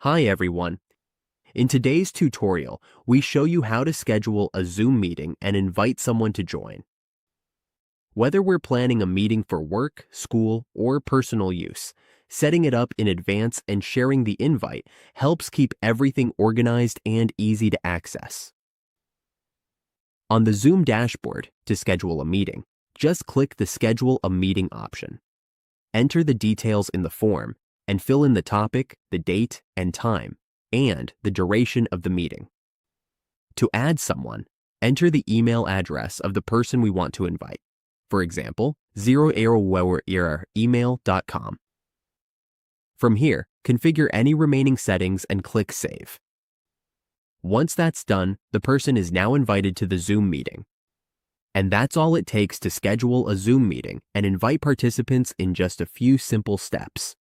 Hi everyone. In today's tutorial, we show you how to schedule a Zoom meeting and invite someone to join. Whether we're planning a meeting for work, school, or personal use, setting it up in advance and sharing the invite helps keep everything organized and easy to access. On the Zoom dashboard, to schedule a meeting, just click the Schedule a Meeting option. Enter the details in the form and fill in the topic, the date and time, and the duration of the meeting. To add someone, enter the email address of the person we want to invite. For example, zeroarrow@email.com. From here, configure any remaining settings and click Save. Once that's done, the person is now invited to the Zoom meeting. And that's all it takes to schedule a Zoom meeting and invite participants in just a few simple steps.